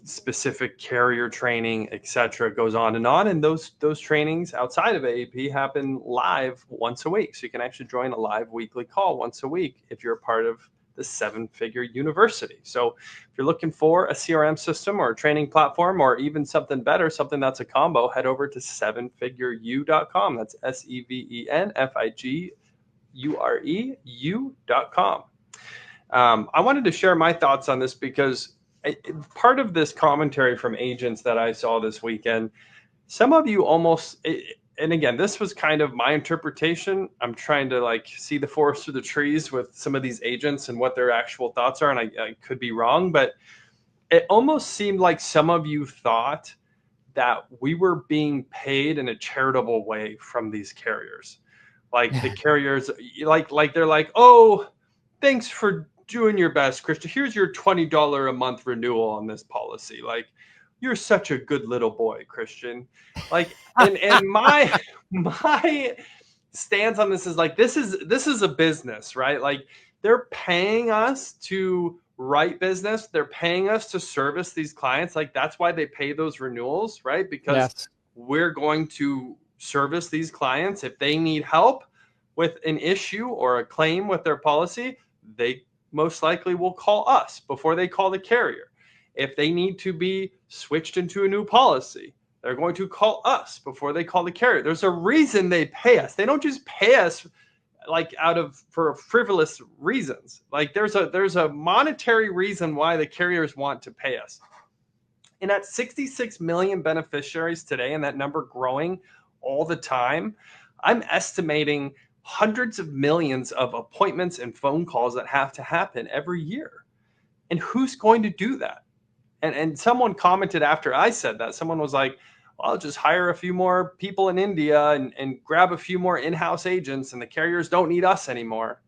specific carrier training, etc. goes on. And those trainings outside of AAP happen live once a week. So you can actually join a live weekly call once a week if you're a part of the Seven Figure University. So if you're looking for a CRM system or a training platform, or even something better, something that's a combo, head over to sevenfigureu.com. That's sevenfigureu.com. I wanted to share my thoughts on this because part of this commentary from agents that I saw this weekend, some of you almost, and again, this was kind of my interpretation. I'm trying to see the forest through the trees with some of these agents and what their actual thoughts are. And I could be wrong, but it almost seemed like some of you thought that we were being paid in a charitable way from these carriers. Like the carriers, they're like, oh, thanks for doing your best, Christian. Here's your $20 a month renewal on this policy. Like, you're such a good little boy, Christian. And my stance on this is this is a business, right? Like, they're paying us to write business. They're paying us to service these clients. Like, that's why they pay those renewals, right? Because we're going to service these clients. If they need help with an issue or a claim with their policy, they most likely will call us before they call the carrier. If they need to be switched into a new policy, they're going to call us before they call the carrier. There's a reason they pay us. They don't just pay us for frivolous reasons. There's a monetary reason why the carriers want to pay us. And at 66 million beneficiaries today, and that number growing all the time, I'm estimating hundreds of millions of appointments and phone calls that have to happen every year. And who's going to do that? And someone commented after I said that, someone was like, well, I'll just hire a few more people in India and grab a few more in-house agents, and the carriers don't need us anymore.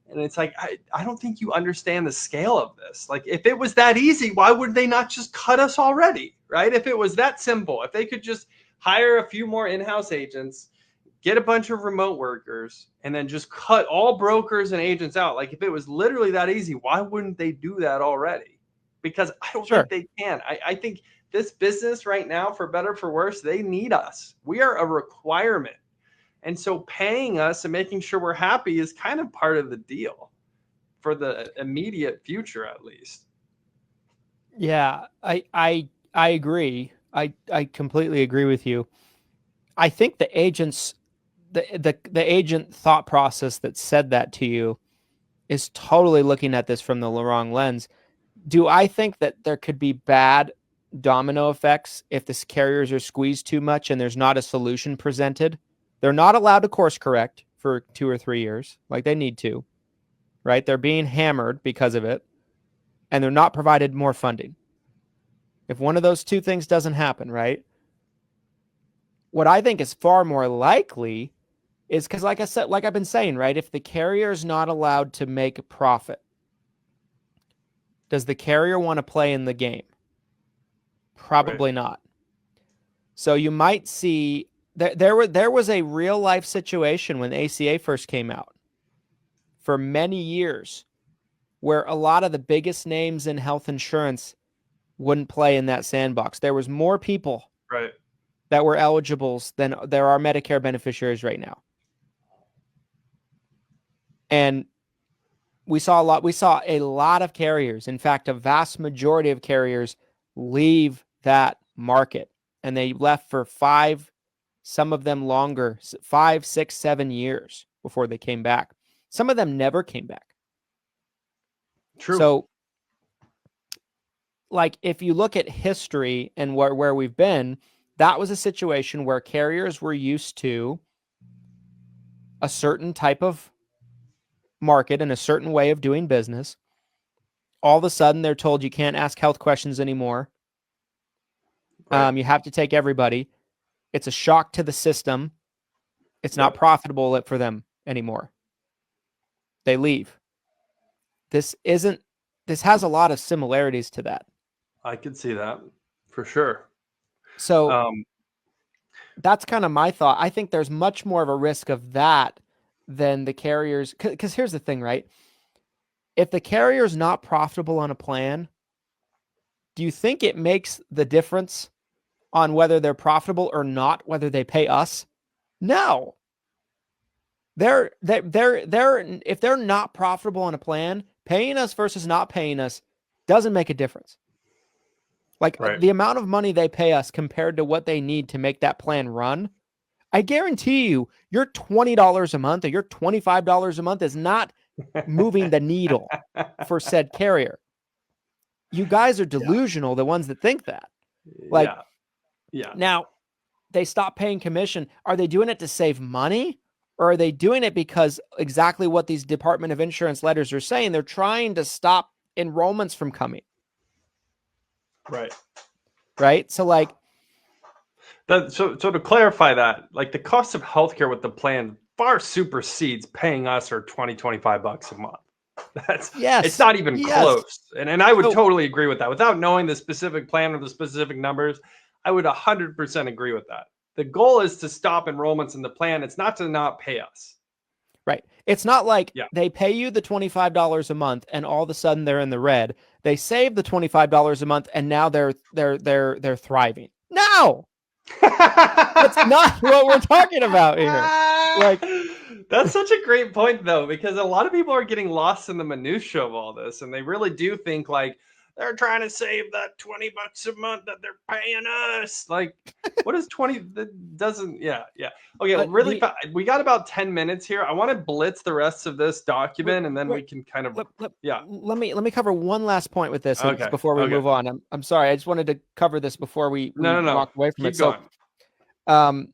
And it's like, I don't think you understand the scale of this. Like, if it was that easy, why would they not just cut us already, right? If it was that simple, if they could just hire a few more in-house agents, get a bunch of remote workers, and then just cut all brokers and agents out. Like, if it was literally that easy, why wouldn't they do that already? Because I don't think they can. I think this business right now, for better, for worse, they need us. We are a requirement. And so paying us and making sure we're happy is kind of part of the deal for the immediate future, at least. Yeah, I agree. I completely agree with you. I think the agents, the agent thought process that said that to you is totally looking at this from the wrong lens. Do I think that there could be bad domino effects if the carriers are squeezed too much and there's not a solution presented? They're not allowed to course correct for 2 or 3 years like they need to, right? They're being hammered because of it, and they're not provided more funding. If one of those two things doesn't happen, right? What I think is far more likely is because, like I said, like I've been saying, right? If the carrier is not allowed to make a profit, does the carrier want to play in the game? Probably not. So you might see there was a real life situation when ACA first came out for many years where a lot of the biggest names in health insurance wouldn't play in that sandbox. There was more people that were eligibles than there are Medicare beneficiaries right now. And we saw a lot of carriers, in fact, a vast majority of carriers leave that market, and they left for 5, some of them longer, 5, 6, 7 years before they came back. Some of them never came back. True. So, like, if you look at history and where we've been, that was a situation where carriers were used to a certain type of market and a certain way of doing business. All of a sudden, they're told you can't ask health questions anymore. Right. You have to take everybody. It's a shock to the system. It's not profitable for them anymore. They leave. This has a lot of similarities to that. I could see that for sure. So that's kind of my thought. I think there's much more of a risk of that than the carriers. Because here's the thing, right? If the carrier's not profitable on a plan, do you think it makes the difference on whether they're profitable or not, whether they pay us? No. If they're not profitable on a plan, paying us versus not paying us doesn't make a difference. Like the amount of money they pay us compared to what they need to make that plan run, I guarantee you, your $20 a month or your $25 a month is not moving the needle for said carrier. You guys are delusional, the ones that think that. Like, now they stop paying commission. Are they doing it to save money? Or are they doing it because exactly what these Department of Insurance letters are saying? They're trying to stop enrollments from coming. Right. So like, so to clarify that, like the cost of healthcare with the plan far supersedes paying us or $20-$25 a month. It's not even close. And I would totally agree with that. Without knowing the specific plan or the specific numbers, I would 100% agree with that. The goal is to stop enrollments in the plan. It's not to not pay us. Right. It's not like they pay you the $25 a month and all of a sudden they're in the red. They save the $25 a month and now they're thriving. No. That's not what we're talking about here. Like, that's such a great point though, because a lot of people are getting lost in the minutia of all this, and they really do think like they're trying to save that $20 a month that they're paying us. Like, what is 20? That doesn't. Okay, really, we got about 10 minutes here. I want to blitz the rest of this document, and then we can kind of Let me cover one last point with this before we move on. I'm sorry, I just wanted to cover this before we walk away from it. Going. So,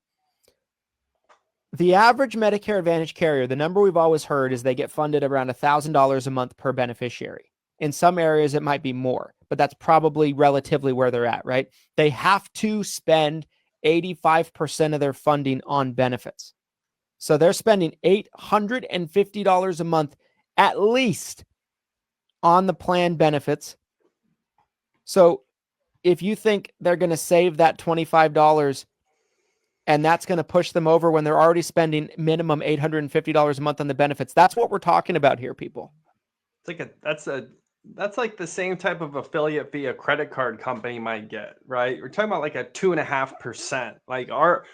the average Medicare Advantage carrier, the number we've always heard is they get funded around $1,000 a month per beneficiary. In some areas, it might be more, but that's probably relatively where they're at, right? They have to spend 85% of their funding on benefits. So they're spending $850 a month at least on the plan benefits. So if you think they're going to save that $25 and that's going to push them over when they're already spending minimum $850 a month on the benefits, that's what we're talking about here, people. That's like the same type of affiliate fee a credit card company might get, right? We're talking about like a 2.5%. Like our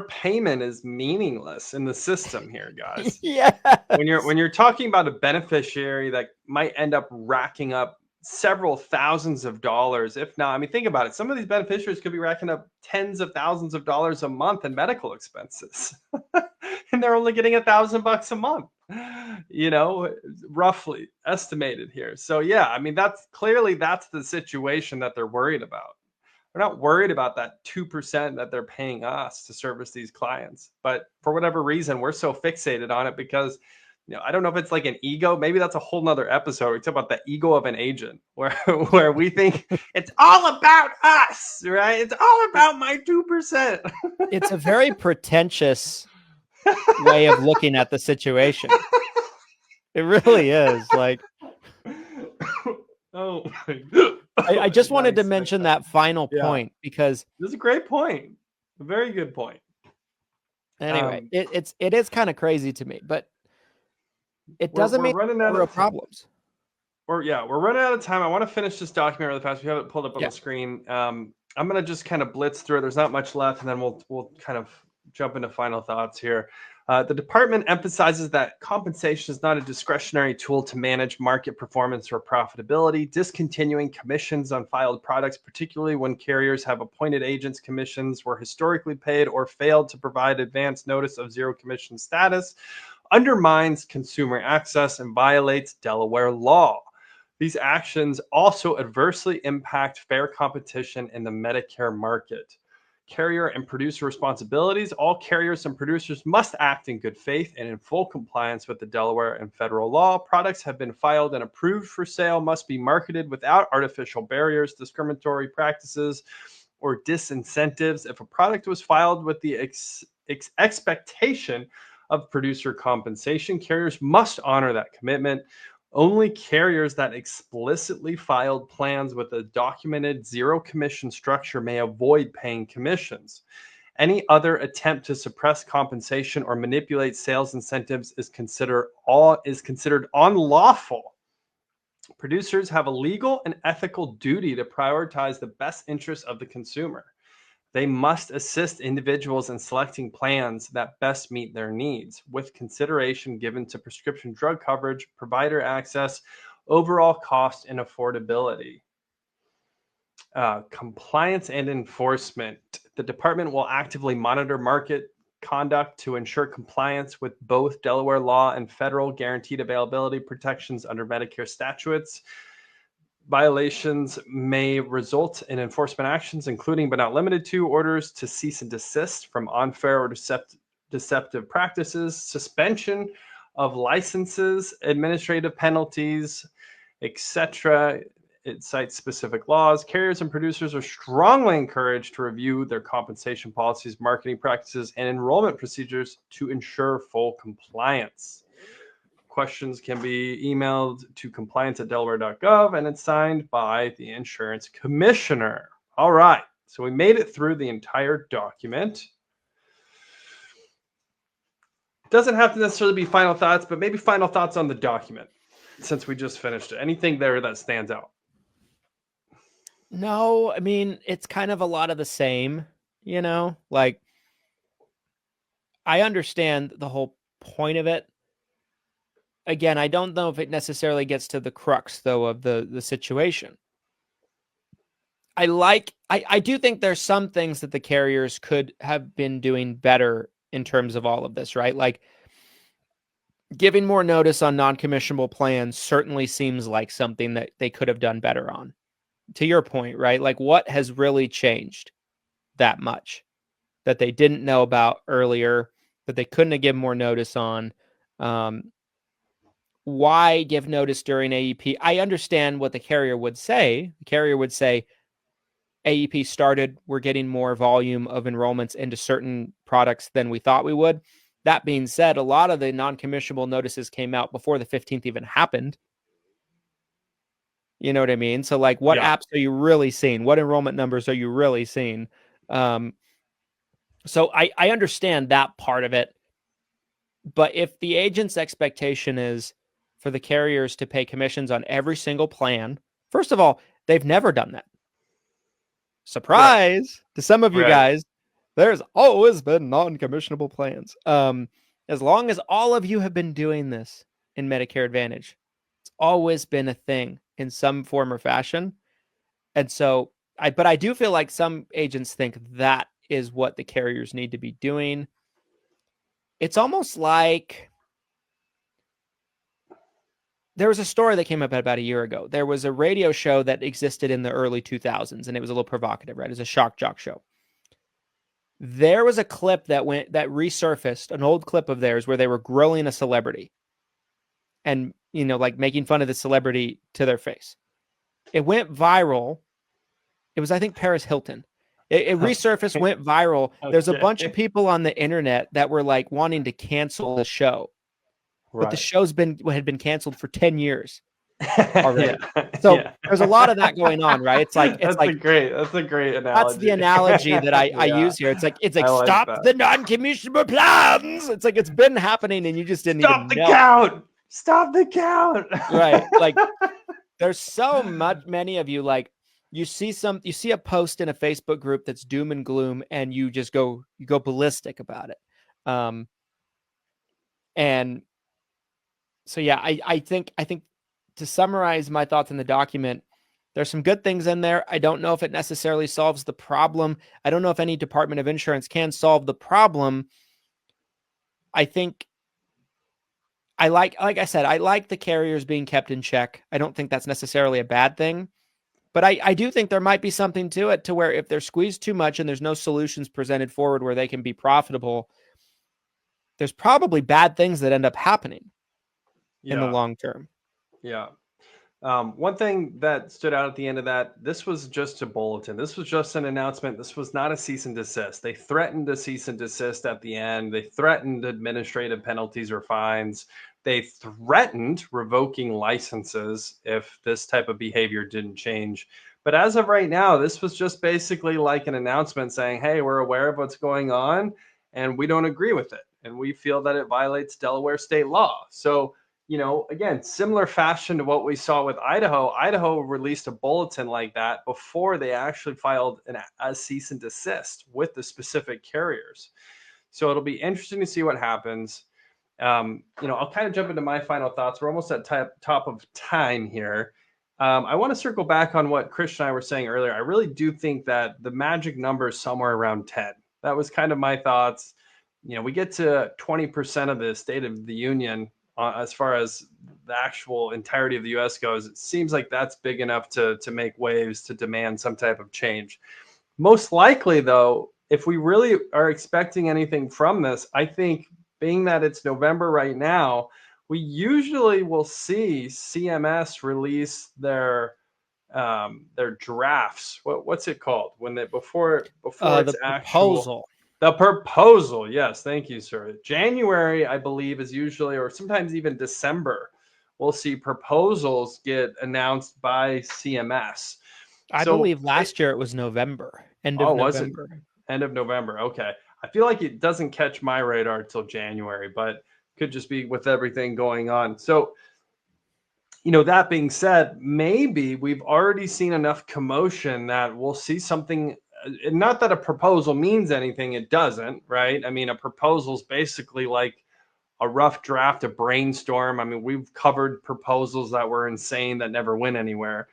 payment is meaningless in the system here, guys. When you're talking about a beneficiary that might end up racking up several thousands of dollars, if not, I mean, think about it. Some of these beneficiaries could be racking up tens of thousands of dollars a month in medical expenses, and they're only getting $1,000 a month. Roughly estimated here. So I mean, that's the situation that they're worried about. They're not worried about that 2% that they're paying us to service these clients. But for whatever reason, we're so fixated on it because, I don't know if it's like an ego. Maybe that's a whole nother episode. We talk about the ego of an agent where we think it's all about us, right? It's all about my 2%. It's a very pretentious way of looking at the situation. It really is. Like, oh my God. I just wanted to mention that final point because this is a great point. A very good point. Anyway, it is kind of crazy to me, but it doesn't mean there are problems. We're running out of time. I want to finish this document really fast. We have it pulled up on the screen. I'm going to just kind of blitz through it. There's not much left, and then we'll kind of jump into final thoughts here. The department emphasizes that compensation is not a discretionary tool to manage market performance or profitability, discontinuing commissions on filed products, particularly when carriers have appointed agents' commissions were historically paid or failed to provide advance notice of zero commission status, undermines consumer access and violates Delaware law. These actions also adversely impact fair competition in the Medicare market. Carrier and producer responsibilities. All carriers and producers must act in good faith and in full compliance with the Delaware and federal law. Products have been filed and approved for sale must be marketed without artificial barriers, discriminatory practices, or disincentives. If a product was filed with the expectation of producer compensation, carriers must honor that commitment. Only carriers that explicitly filed plans with a documented zero commission structure may avoid paying commissions. Any other attempt to suppress compensation or manipulate sales incentives is considered unlawful. Producers have a legal and ethical duty to prioritize the best interests of the consumer. They must assist individuals in selecting plans that best meet their needs, with consideration given to prescription drug coverage, provider access, overall cost, and affordability. Compliance and enforcement. The department will actively monitor market conduct to ensure compliance with both Delaware law and federal guaranteed availability protections under Medicare statutes. Violations may result in enforcement actions, including but not limited to orders to cease and desist from unfair or deceptive practices, suspension of licenses, administrative penalties, etc. It cites specific laws. Carriers and producers are strongly encouraged to review their compensation policies, marketing practices, and enrollment procedures to ensure full compliance. Questions can be emailed to compliance@delaware.gov, and it's signed by the insurance commissioner. All right, so we made it through the entire document. It doesn't have to necessarily be final thoughts, but maybe final thoughts on the document since we just finished it. Anything there that stands out? No, I mean, it's kind of a lot of the same, like I understand the whole point of it. Again, I don't know if it necessarily gets to the crux, though, of the situation. I do think there's some things that the carriers could have been doing better in terms of all of this, right? Like giving more notice on non-commissionable plans certainly seems like something that they could have done better on. To your point, right? Like what has really changed that much that they didn't know about earlier, that they couldn't have given more notice on? Why give notice during AEP? I understand what the carrier would say. The carrier would say, AEP started, we're getting more volume of enrollments into certain products than we thought we would. That being said, a lot of the non-commissionable notices came out before the 15th even happened. You know what I mean? So like what apps are you really seeing? What enrollment numbers are you really seeing? So I understand that part of it. But if the agent's expectation is for the carriers to pay commissions on every single plan, first of all, they've never done that. Surprise to some of you guys, there's always been non-commissionable plans. As long as all of you have been doing this in Medicare Advantage, it's always been a thing in some form or fashion. And so, but I do feel like some agents think that is what the carriers need to be doing. It's almost like there was a story that came up about a year ago. There was a radio show that existed in the early 2000s, and it was a little provocative, right? It was a shock jock show. There was a clip that resurfaced, an old clip of theirs where they were grilling a celebrity and, like making fun of the celebrity to their face. It went viral. It was, I think, Paris Hilton. It resurfaced, went viral. Okay. There's a bunch of people on the internet that were like wanting to cancel the show. But the show's had been canceled for 10 years already. So there's a lot of that going on, right? It's like that's a great analogy. That's the analogy that I use here. It's like stop the non-commissionable plans. It's like it's been happening and you just didn't even know. Stop the count. Right. Like there's so many of you, like you see a post in a Facebook group that's doom and gloom and you just go ballistic about it. And so, yeah, I think to summarize my thoughts in the document, there's some good things in there. I don't know if it necessarily solves the problem. I don't know if any Department of Insurance can solve the problem. I think like I said, I like the carriers being kept in check. I don't think that's necessarily a bad thing. But I do think there might be something to it, to where if they're squeezed too much and there's no solutions presented forward where they can be profitable, there's probably bad things that end up happening in the long term. Yeah. One thing that stood out at the end of that, this was just a bulletin. This was just an announcement. This was not a cease and desist. They threatened a cease and desist at the end. They threatened administrative penalties or fines. They threatened revoking licenses if this type of behavior didn't change. But as of right now, this was just basically like an announcement saying, hey, we're aware of what's going on and we don't agree with it. And we feel that it violates Delaware state law. So, again, similar fashion to what we saw with Idaho. Idaho released a bulletin like that before they actually filed a cease and desist with the specific carriers. So it'll be interesting to see what happens. I'll kind of jump into my final thoughts. We're almost at top of time here. I want to circle back on what Christian and I were saying earlier. I really do think that the magic number is somewhere around 10. That was kind of my thoughts. We get to 20% of the State of the Union as far as the actual entirety of the U.S. goes. It seems like that's big enough to make waves, to demand some type of change. Most likely, though, if we really are expecting anything from this, I think being that it's November right now, we usually will see CMS release their drafts. What's it called when they before it's the actual proposal. The proposal. Yes, thank you, sir. January, I believe, is usually, or sometimes even December, we'll see proposals get announced by CMS. I believe last year it was November. End of November. Was it? End of November. Okay. I feel like it doesn't catch my radar till January, but could just be with everything going on. So, that being said, maybe we've already seen enough commotion that we'll see something. Not that a proposal means anything. It doesn't, right? I mean, a proposal is basically like a rough draft, a brainstorm. I mean, we've covered proposals that were insane that never went anywhere.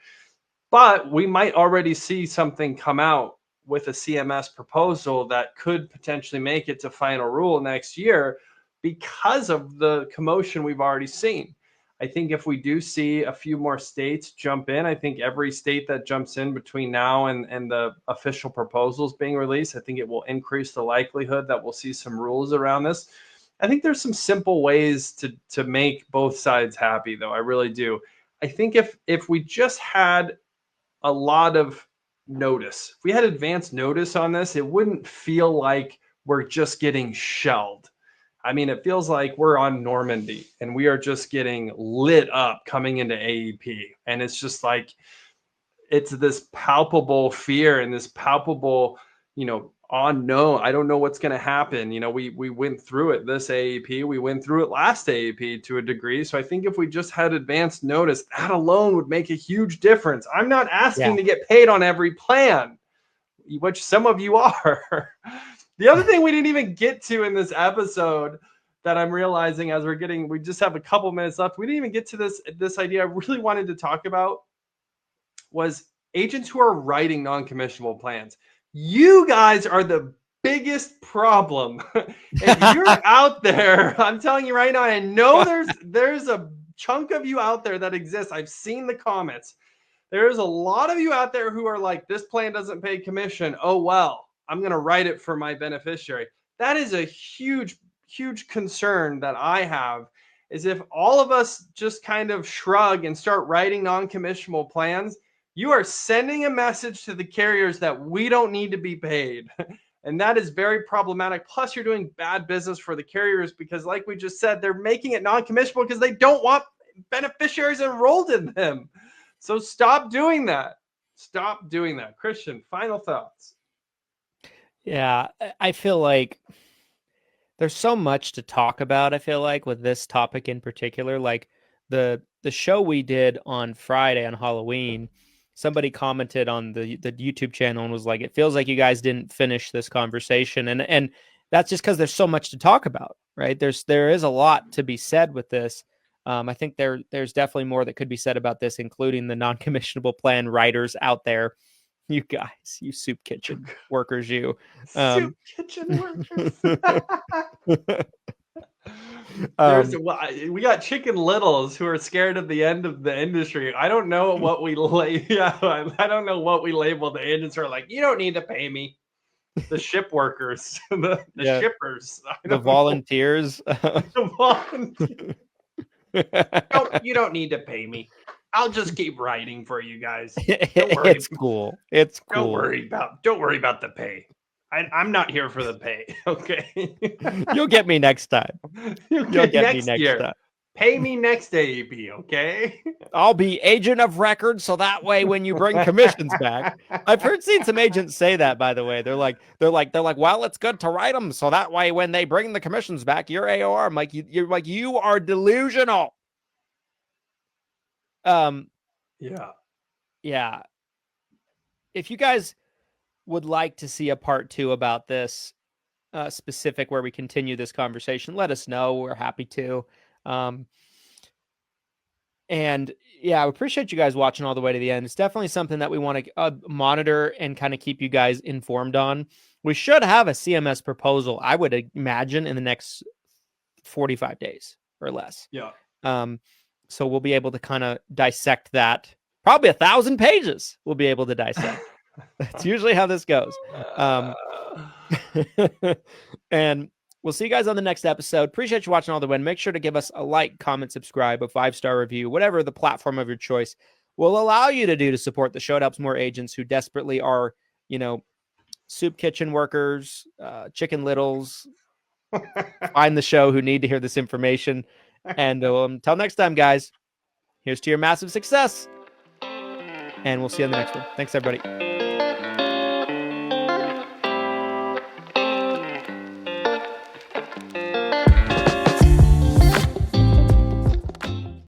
But we might already see something come out with a CMS proposal that could potentially make it to final rule next year because of the commotion we've already seen. I think if we do see a few more states jump in, I think every state that jumps in between now and the official proposals being released, I think it will increase the likelihood that we'll see some rules around this. I think there's some simple ways to make both sides happy, though. I really do. I think if we just had a lot of notice, if we had advance notice on this, it wouldn't feel like we're just getting shelled. I mean, it feels like we're on Normandy and we are just getting lit up coming into AEP. And it's just like, it's this palpable fear and this palpable, unknown. I don't know what's going to happen. We went through it this AEP. We went through it last AEP to a degree. So I think if we just had advance notice, that alone would make a huge difference. I'm not asking to get paid on every plan, which some of you are. The other thing we didn't even get to in this episode that I'm realizing as we just have a couple minutes left. We didn't even get to this idea I really wanted to talk about was agents who are writing non-commissionable plans. You guys are the biggest problem. If you're out there, I'm telling you right now, I know there's a chunk of you out there that exists. I've seen the comments. There's a lot of you out there who are like, this plan doesn't pay commission. Oh, well, I'm going to write it for my beneficiary. That is a huge, huge concern that I have, is if all of us just kind of shrug and start writing non-commissionable plans, you are sending a message to the carriers that we don't need to be paid. And that is very problematic. Plus, you're doing bad business for the carriers because, like we just said, they're making it non-commissionable because they don't want beneficiaries enrolled in them. So stop doing that. Stop doing that. Christian, final thoughts. Yeah, I feel like there's so much to talk about, I feel like, with this topic in particular. Like the show we did on Friday on Halloween, somebody commented on the YouTube channel and was like, it feels like you guys didn't finish this conversation. And that's just because there's so much to talk about, right? There is a lot to be said with this. I think there's definitely more that could be said about this, including the non-commissionable plan writers out there. You guys, you soup kitchen workers, you. Soup kitchen workers. We got Chicken Littles who are scared of the end of the industry. I don't know what we I don't know what we label the agents who are like, you don't need to pay me. The ship workers, the shippers, the volunteers. The volunteers. You don't need to pay me. I'll just keep writing for you guys. It's cool. It's cool. Don't worry about the pay. I'm not here for the pay. Okay. You'll get me next time. You'll get me next year. Time. Pay me next AEP, okay? I'll be agent of record, so that way when you bring commissions back, I've seen some agents say that. By the way, they're like, well, it's good to write them, so that way when they bring the commissions back, you're AOR. I'm like, you are delusional. Yeah. If you guys would like to see a part 2 about this specific where we continue this conversation, let us know. We're happy to. And yeah, I appreciate you guys watching all the way to the end. It's definitely something that we want to monitor and kind of keep you guys informed on. We should have a CMS proposal, I would imagine, in the next 45 days or less. Yeah. So we'll be able to kind of dissect that. Probably 1,000 pages we'll be able to dissect. That's usually how this goes. And we'll see you guys on the next episode. Appreciate you watching all the way. Make sure to give us a like, comment, subscribe, a 5-star review, whatever the platform of your choice will allow you to do to support the show. It helps more agents who desperately are, soup kitchen workers, Chicken Littles, find the show who need to hear this information. And until next time, guys, here's to your massive success. And we'll see you on the next one. Thanks, everybody.